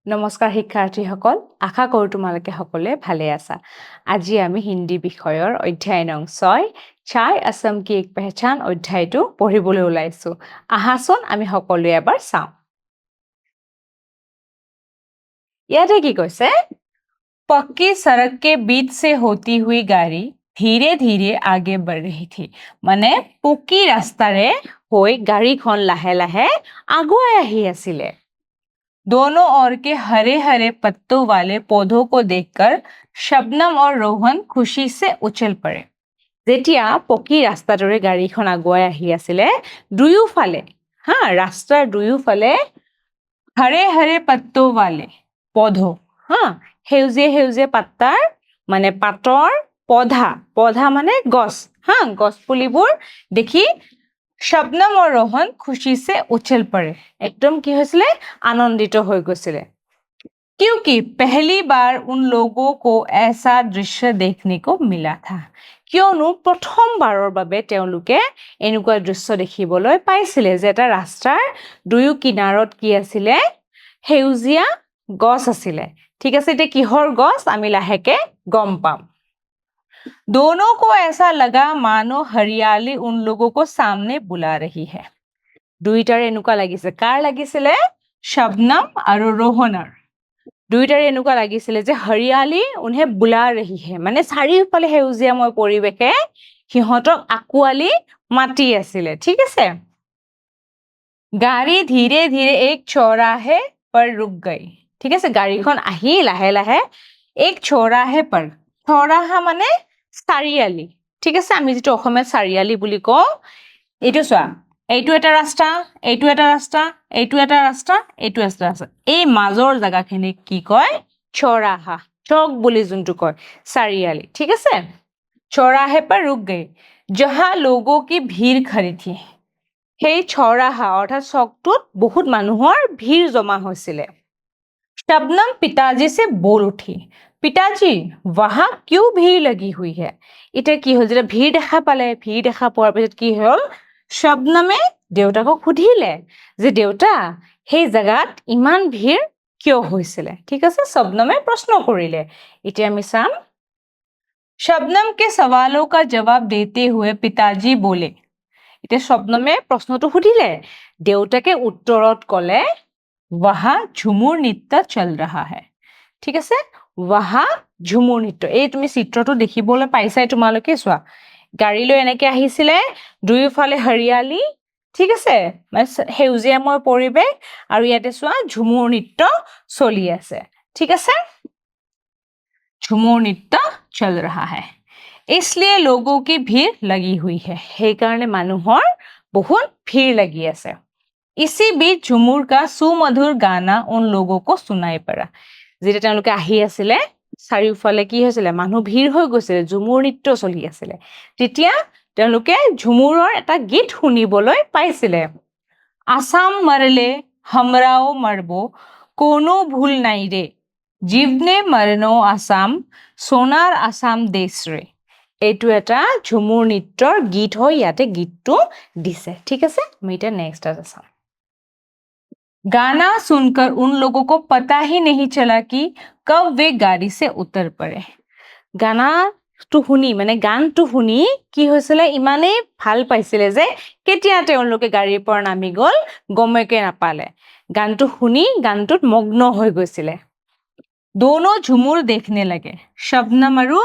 নমস্কাৰ শিক্ষাৰ্থীসকল, আশা কৰোঁ তোমালোকে সকলোৱে ভালে আছা। আজি আমি হিন্দী বিষয়ৰ অধ্যায় নং 6 চাই আছাম কি এক পেহচান অধ্যায়টো পঢ়িবলৈ ওলাইছো। আহাচোন আমি সকলোৱে এবাৰ চাওঁ। ইয়াতে কি কৈছে? पक्की सड़क के बीच से होती हुई गाड़ी धीरे धीरे आगे बढ़ रही थी। মানে পকী ৰাস্তাৰে হৈ গাড়ীখন লাহে লাহে আগুৱাই আহি আছিলে। दोनों ओर के हरे हरे पत्तों वाले पौधों को देखकर शबनम और रोहन खुशी से उछल पड़े। যেতিয়া পকী ৰাস্তাটোৰে গাড়ীখন আগুৱাই আহি আছিলে, দুয়োফালে ৰাস্তাৰ দুয়োফালে हरे हरे पत्तों वाले पौधों সেউজীয়া সেউজীয়া পাতাৰ মানে পাতৰ পৌধা মানে গছ গছ পুলিবোৰ দেখি शबनम और रोहन खुशी से उछल पड़े। एकदम কি হৈছিলে आनंदित হৈ গৈছিলে। क्योंकि पहली बार उन लोगों को ऐसा दृश्य देखने को मिला था। কিয়নো প্ৰথমবাৰৰ বাবে তেওঁলোকে এনেকুৱা দৃশ্য দেখিবলৈ পাইছিলে যে এটা ৰাস্তাৰ দুয়ো কিনাৰত কি আছিলে সেউজীয়া গছ আছিলে। ঠিক আছে, এটা কিহৰ গছ আমি লাহেকে গম পাম। दोनों को ऐसा लगा मानो हरियाली उन लोगों को सामने बुला रही है। দুইটাৰে এনেকুৱা লাগিছে, কাৰ লাগিছিলে? शबनम আৰু रोहনৰ। দুইটাৰে এনেকুৱা লাগিছিলে যে হৰিয়ালি উन्हें बुला रही है, মানে চাৰিওফালে সেউজীয়াময় পৰিৱেশে সিহঁতক আকুৱালি মাতি আছিলে। ঠিক আছে, গাড়ী ধীৰে ধীৰে এক চৌৰাহে पर रुक गई। ঠিক আছে, গাড়ীখন আহি লাহে লাহে এক চৌৰাহে पर, চৌৰাহা মানে চাৰিয়ালি। ঠিক আছে, আমি যেটো অসমীয়াত চাৰিয়ালি বুলি কওঁ, এইটো চোৱা, এইটো এটা ৰাস্তা, এইটো এটা ৰাস্তা, এইটো এটা ৰাস্তা, এইটো এটা ৰাস্তা, এই মাজৰ জায়গাখিনিক কি কয়? চৌৰাহা, চক বুলি যোনটো কয়, চাৰিয়ালি। ঠিক আছে, চৌৰাহে पर रुक गई जहां लोगों की भीड़ खड़ी थी। সেই চৌৰাহা অৰ্থাৎ চকটোত বহুত মানুহৰ ভিৰ জমা হৈছিলে। शबनम पिताजी से बोल उठी, पिताजी वहां क्यों भीड़ लगी हुई है? এটা কি হল, যেটা ভিৰ দেখা পালে, ভিৰ দেখা পোৱাৰ পিছত কি হল, শবনমে দেউতাকক সুধিলে যে দেউতা সেই জায়গাত ইমান ভিৰ কিয় হৈছিলে। ঠিক আছে, শবনমে প্ৰশ্ন কৰিলে। এতিয়া আমি চাম। शबनम के सवालों का जवाब देते हुए पिताजी बोले। এতিয়া শবনমে প্ৰশ্নটো সুধিলে, দেউতাকে উত্তৰত কলে वहां झुमुर नृत्य चल रहा है। ঠিক আছে, वहां झुमुर नृत्य, এই তুমি চিত্ৰটো দেখিবলৈ পাইছাই তোমালোকে। চোৱা, গাড়ী লৈ এনেকে আহিছিলে, দুয়োফালে হৰিয়ালি, ঠিক আছে, মানে সেউজীয়াময় পৰিৱেশ, আৰু ইয়াতে চোৱা ঝুমুৰ নৃত্য চলি আছে। ঠিক আছে, झुमुर नृत्य चल रहा है इसलिए लोगों की भीड़ लगी हुई है। সেইকাৰণে মানুহৰ বহুত ভিৰ লাগি আছে। इसी बीच झुमुर का सुमधुर गाना उन लोगों को सुनाई पड़ा। যেতিয়া তেওঁলোকে আহি আছিলে, চাৰিওফালে কি হৈছিলে, মানুহ ভিৰ হৈ গৈছিলে, ঝুমুৰ নৃত্য চলি আছিলে, তেতিয়া তেওঁলোকে ঝুমুৰৰ এটা গীত শুনিবলৈ পাইছিলে। আসাম মৰলে हमराओ मरबो কোনো ভুল নাই ৰে, জীবনে মৰনো আসাম সোনাৰ আসাম দেশ ৰে। এইটো এটা ঝুমুৰ নৃত্যৰ গীত হৈ ইয়াতে গীতটো দিছে। ঠিক আছে, আমি এতিয়া নেক্সট এটা চাম। गाना सुनकर उन लोगों को पता ही नहीं चला कि कब वे गाड़ी से उतर पड़े। গানাটো শুনি মানে গানটো শুনি কি হৈছিলে, ইমানেই ভাল পাইছিলে যে কেতিয়া তেওঁলোকে গাড়ীৰ পৰা নামি গল গমেকে নাপালে। গানটো শুনি গানটোত মগ্ন হৈ গৈছিলে। दोनों झुमुर देखने लगे। शबनम আৰু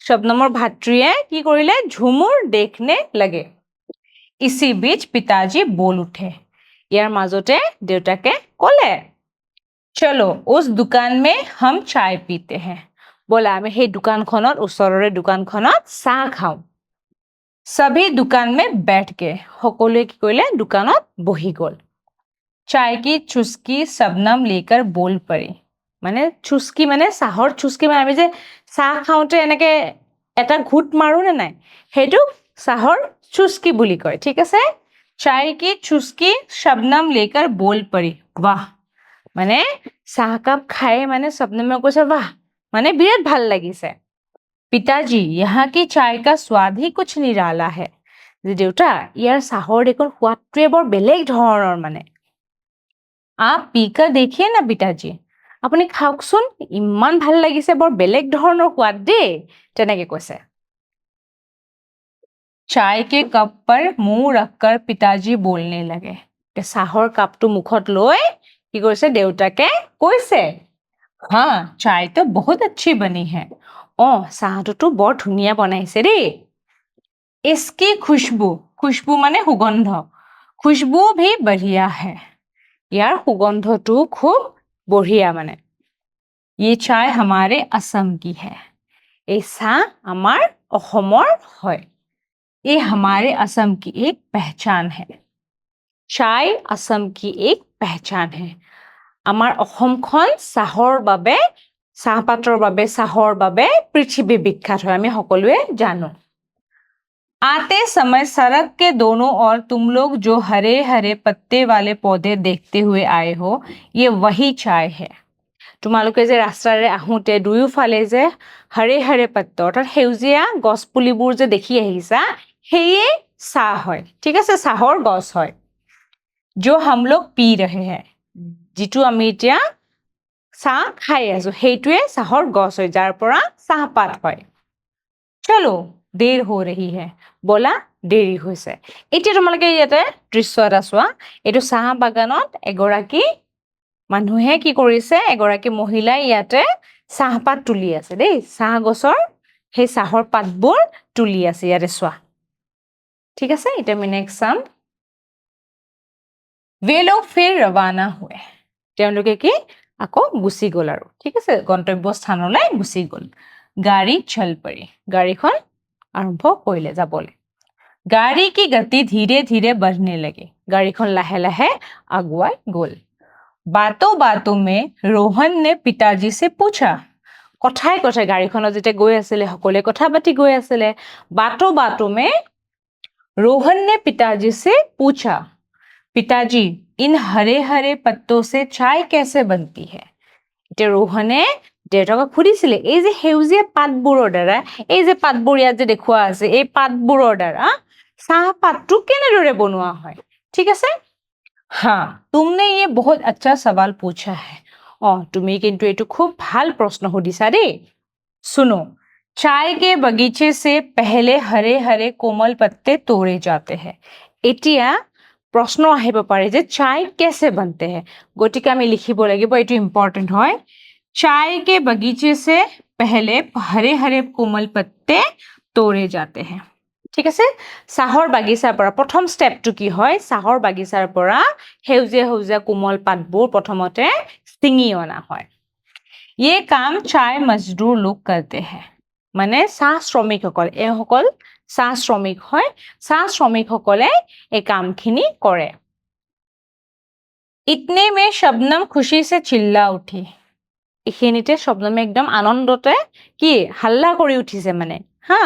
शबनমৰ ভাতৃয়ে কি কৰিলে, ঝুমুৰ देखने लगे। इसी बीच पिताजी बोल उठे। ইয়াৰ মাজতে দেউতাকে কলে, চলো उस दुकान में हम चाय पीते हैं। বলা আমি সেই দোকানখনত, ওচৰৰে দোকানখনত চাহ খাওঁ। सभी दुकान में बैठ गए। সকলোৱে কি কৰিলে, দোকানত বহি গল। चाय की चुस्की शबनम लेकर बोल पड़ी। মানে চুস্কি মানে চাহৰ চুস্কি, মানে আমি যে চাহ খাওঁতে এনেকে এটা ঘুট মাৰো নে নাই, সেইটো চাহৰ চুস্কি বুলি কয়। ঠিক আছে, চাय की चुस्की शबनम लेकर बोल पड़ी। वाह, মানে চাহ কাপ খাই মানে শবনমে কৈছে वाह, মানে বিৰাট ভাল লাগিছে। पिताजी यहाँ की चाय का स्वाद ही कुछ निराला है। যে দেউতা ইয়াৰ চাহৰ দেখোন সোৱাদটোৱে বৰ বেলেগ ধৰণৰ। মানে आप पीकर देखिए ना पिताजी, আপুনি খাওকচোন, ইমান ভাল লাগিছে, বৰ বেলেগ ধৰণৰ সোৱাদ দেই, তেনেকে কৈছে। চায় কে কপ পৰ মুহ ৰখকৰ পিতাজী बोलने लगे। চাহৰ কাপটো মুখত লৈ কি কৰিছে, দেউতাকে কৈছে, হা চায় তো বহুত अच्छी बनी है। চাহটোতো বৰ ধুনীয়া বনাইছে দেই। इसकी खुशबू, खुशबू মানে সুগন্ধ, खुशबू भी बढ़िया है। ইয়াৰ সুগন্ধটো খুব বঢ়িয়া মানে। ये चाय हमारे असम की है। এই চাহ আমাৰ অসমৰ হয়। ये हमारे असम की एक पहचान है। चाय असम की एक पहचान है। আমাৰ অসমখন চাহৰ বাবে, চাহপাতৰ বাবে, চাহৰ বাবে পৃথিৱী বিখ্যাত হয়, আমি সকলোৱে জানো। आते समय सड़क के दोनों ओर तुम लोग जो हरे हरे पत्ते वाले पौधे देखते हुए आए हो, ये वही चाय है। তোমালোকে যে ৰাস্তাৰে আহোঁতে দুয়োফালে যে হৰে হৰে পত্তা অৰ্থাৎ সেউজীয়া গছ পুলিবোৰ যে দেখি আহিছা, সেয়ে চাহ হয়। ঠিক আছে, চাহৰ গছ হয়। जो हम लोग पी रहे हैं, যিটো আমি এতিয়া চাহ খাই আছো, সেইটোৱে চাহৰ গছ হয়, যাৰ পৰা চাহপাত হয়। চলো দেৰ হৈ ৰহি হে, বলা দেৰি হৈছে। এতিয়া তোমালোকে ইয়াতে দৃশ্য এটা চোৱা। এইটো চাহ বাগানত এগৰাকী মানুহে কি কৰিছে, এগৰাকী মহিলাই ইয়াতে চাহপাত তুলি আছে দেই, চাহ গছৰ সেই চাহৰ পাতবোৰ তুলি আছে, ইয়াতে চোৱা। ঠিক আছে, এতিয়া আমি নেক্সট চাম। वे लोग फिर रवाना हुए। তেওঁলোকে কি আকৌ গুচি গ'ল আৰু। ঠিক আছে, গন্তব্য স্থানলৈ গুচি গ'ল। গাড়ী চল পৰি, গাড়ীখন আৰম্ভ কৰিলে যাবলৈ। গাড়ী কি গতি ধীৰে ধীৰে বঢ়নে লগে, গাড়ীখন লাহে লাহে আগুৱাই গ'ল। बातों बातों में रोहन ने पिताजी से पूछा। কথাই কথাই গাড়ীখনত যেতিয়া গৈ আছিলে, সকলোৱে কথা পাতি গৈ আছিলে। बातों बातों में रोहन ने पिताजी से पूछा, पिताजी इन हरे हरे पत्तों से चाय कैसे बनती है। এতিয়া ৰোহনে দেউতাকক সুধিছিলে, এই যে সেউজীয়া পাতবোৰৰ দ্বাৰা, এই যে পাতবোৰ ইয়াত যে দেখুওৱা আছে, এই পাতবোৰৰ দ্বাৰা চাহপাতটো কেনেদৰে বনোৱা হয়। ঠিক আছে, हाँ तुमने ये बहुत अच्छा सवाल पूछा है। তুমি কিন্তু এইটো খুব ভাল প্ৰশ্ন সুধিছা দেই। सुनो, चाय के बगीचे से पहले हरे हरे कोमल पत्ते तोड़े जाते हैं। এতিয়া প্ৰশ্ন আহিব পাৰে যে চাय कैसे बनते हैं, গতিকে আমি লিখিব লাগিব, এইটো ইম্পৰ্টেণ্ট হয়। चाय के बगीचे से पहले हरे हरे कोमल पत्ते तोड़े जाते हैं। ঠিক আছে, চাহৰ বাগিচাৰ পৰা প্ৰথম ষ্টেপটো কি হয়, চাহৰ বাগিচাৰ পৰা সেউজীয়া সেউজীয়া কোমল পাতবোৰ প্ৰথমতে ছিঙি অনা হয়। ये काम चाय मजदूर लोग करते हैं। মানে চাহ শ্ৰমিকসকল, এইসকল চাহ শ্ৰমিক হয়, চাহ শ্ৰমিকসকলে এই কামখিনি কৰে। इतने में शबनम खुशी से चिल्ला उठी। এইখিনিতে শবনমে একদম আনন্দতে কি হাল্লা কৰি উঠিছে মানে, হা।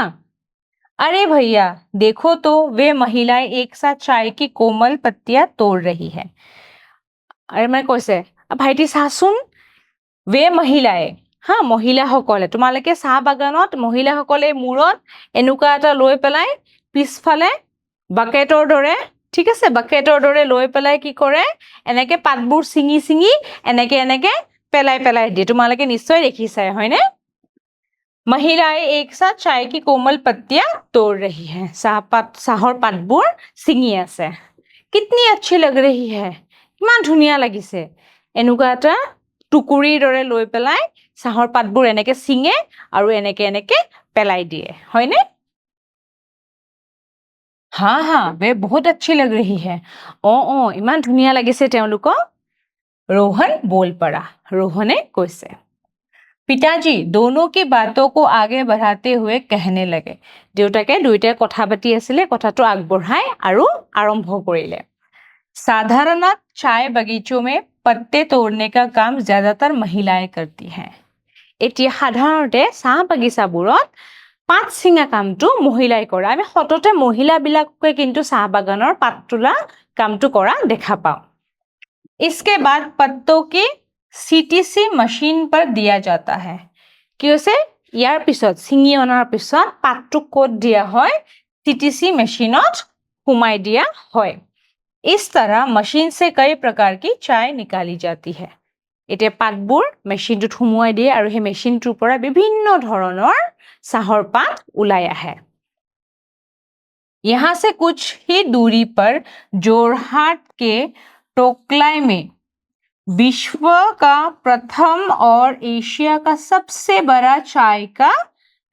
अरे भैया देखो तो वे महिलाएं एक साथ चाय की कोमल पत्तियां तोड़ रही है। अरे मैं কৈছে, ভাইটি চাচোন, वे महिलाएं, হা মহিলাসকলে, তোমালোকে চাহ বাগানত মহিলাসকলে মূৰত এনেকুৱা এটা লৈ পেলাই পিছফালে বাকেটৰ দৰে, ঠিক আছে, বাকেটৰ দৰে লৈ পেলাই কি কৰে, এনেকে পাতবোৰ ছিঙি ছিঙি এনেকে এনেকে পেলাই পেলাই দিয়ে। তোমালোকে নিশ্চয় দেখিছাই, হয়নে? महिलाएं एक साथ चाय की कोमल पत्तियां तोड़ रही हैं। চাহৰ পাতবোৰ ছিঙি আছে। कितनी अच्छी लग रही है, ইমান ধুনীয়া লাগিছে। এনেকুৱা এটা টুকুৰিৰ দৰে লৈ পেলাই চাহৰ পাতবোৰ এনেকে ছিঙে আৰু এনেকে এনেকে পেলাই দিয়ে, হয়নে? हाँ हाँ वे बहुत अच्छी लग रही है। ইমান ধুনীয়া লাগিছে তেওঁলোকক। रोहन बोल पड़ा, रोहने কৈছে। पिताजी दोनों की बातों को आगे बढ़ाते हुए कहने लगे। দেউতাকে দুইটাই কথা পাতি আছিলে, কথাটো আগবঢ়াই আৰু আৰম্ভ কৰিলে। साधारणत चाय बगीचों में पत्ते तोड़ने का काम ज्यादातर महिलाएं करती हैं। এতিয়া সাধাৰণতে চাহ বাগিচাবোৰত পাত ছিঙা কামটো মহিলাই কৰে। আমি সততে মহিলাবিলাককে কিন্তু চাহ বাগানৰ পাত তোলা কামটো কৰা দেখা পাওঁ। इसके बाद पत्तों की सीटीसी मशीन पर दिया जाता है। কি হৈছে, ইয়াৰ পিছত ছিঙি অনাৰ পিছত পাতটো ক'ত দিয়া হয়, सीटीसी মেচিনত সোমাই দিয়া হয়। इस तरह मशीन से कई प्रकार की चाय निकाली जाती है। এতিয়া পাতবোৰ মেচিনটোত সুমুৱাই দিয়ে আৰু সেই মেচিনটোৰ পৰা বিভিন্ন ধৰণৰ চাহৰ পাত ওলাই আহে यहाँ से कुछ ही दूरी पर जोरहाट के टोकलाई में विश्व का प्रथम और एशिया का सबसे बड़ा चाय का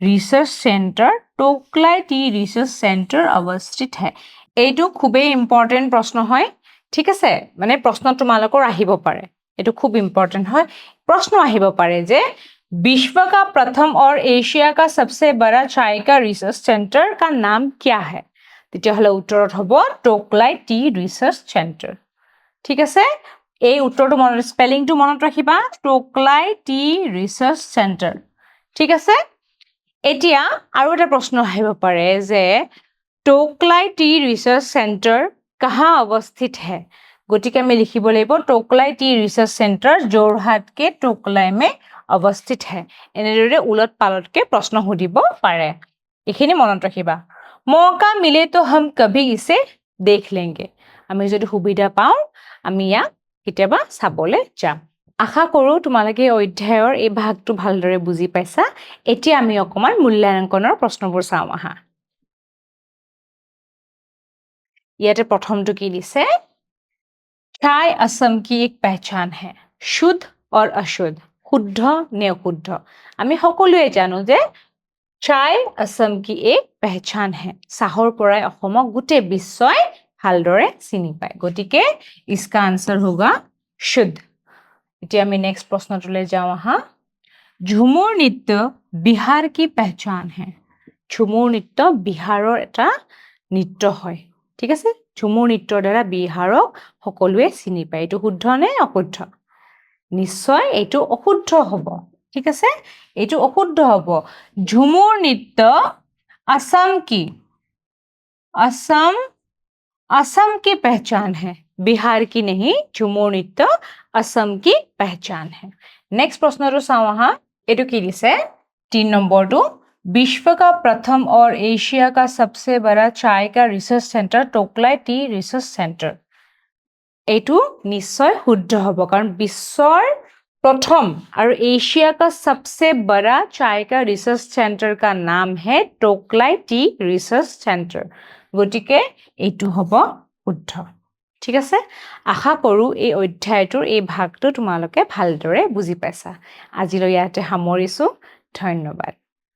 research centre Tocklai tea research centre अवस्थित है এইটো খুবেই ইম্পৰ্টেণ্ট প্ৰশ্ন হয় ঠিক আছে মানে প্ৰশ্ন তোমালোকৰ আহিব পাৰে এইটো খুব ইম্পৰ্টেণ্ট হয় प्रश्न আহিব পাৰে যে विश्व का प्रथम और एशिया का सबसे बड़ा चाय का रिसर्च सेंटर का नाम क्या है তেতিয়াহলে উত্তৰত হ'ব टोकलाई टी रिसर्च सेंटर ঠিক আছে এই উত্তৰটো মনত স্পেলিংটো মনত ৰাখিবা टोकलाई टी रिसर्च सेंटर ঠিক আছে এতিয়া আৰু এটা প্ৰশ্ন আহিব পাৰে যে टोकलाई टी रिसर्च सेंटर कहाँ अवस्थित है গতিকে আমি লিখিব লাগিব Tocklai tea research centre Jorhat के टोकलाई में अवस्थित है এনেদৰে উলট পালটকে প্ৰশ্ন সুধিব পাৰে এইখিনি মনত ৰাখিবা मौका मिले तो हम कभी इसे देख लेंगे আমি যদি সুবিধা পাওঁ আমি ইয়া কেতিয়াবা চাবলৈ যাম আশা কৰো তোমালোকে অধ্যায়ৰ এই ভাগটো ভালদৰে বুজি পাইছা এতিয়া আমি অকমান মূল্যাংকনৰ প্ৰশ্নবোৰ চাওঁ আহা ইয়াতে প্ৰথমটো কি দিছে चाय असम की एक पहचान है शुद्ध और अशुद्ध শুদ্ধ নে অশুদ্ধ আমি সকলোৱে জানো যে चाय असम की एक पहचान है চাহৰ পৰাই অসমক গোটেই বিশ্বই ভালদৰে চিনি পায় গতিকে इसका आंसर होगा शुद्ध এতিয়া আমি নেক্সট প্ৰশ্নটোলৈ যাওঁ আহা ঝুমুৰ নৃত্য বিহাৰ की पहचान है ঝুমুৰ নৃত্য বিহাৰৰ এটা নৃত্য হয় ঠিক আছে ঝুমুৰ নৃত্যৰ দ্বাৰা বিহাৰক সকলোৱে চিনি পায় এইটো শুদ্ধ নে অশুদ্ধ নিশ্চয় এইটো অশুদ্ধ হ'ব ঠিক আছে এইটো অশুদ্ধ হ'ব ঝুমুৰ নৃত্য असम की पहचान है बिहार की नहीं झुमुर नृत्य असम की पहचान है नेक्स्ट प्रश्नটো চাওঁ আহা এইটো কি দিছে 3 নম্বৰটো विश्व का प्रथम और एशिया का सबसे बड़ा चाय का research centre Tocklai tea research centre এইটো নিশ্চয় শুদ্ধ হ'ব কাৰণ বিশ্বৰ प्रथम और एशिया का सबसे बड़ा चाय का रिसर्च सेंटर का नाम है टोकलाई टी रिसर्च सेंटर গতিকে এইটো হ'ব শুদ্ধ ঠিক আছে আশা কৰো এই অধ্যায়টোৰ এই ভাগটো তোমালোকে ভালদৰে বুজি পাইছা আজিলৈ ইয়াতে সামৰিছো ধন্যবাদ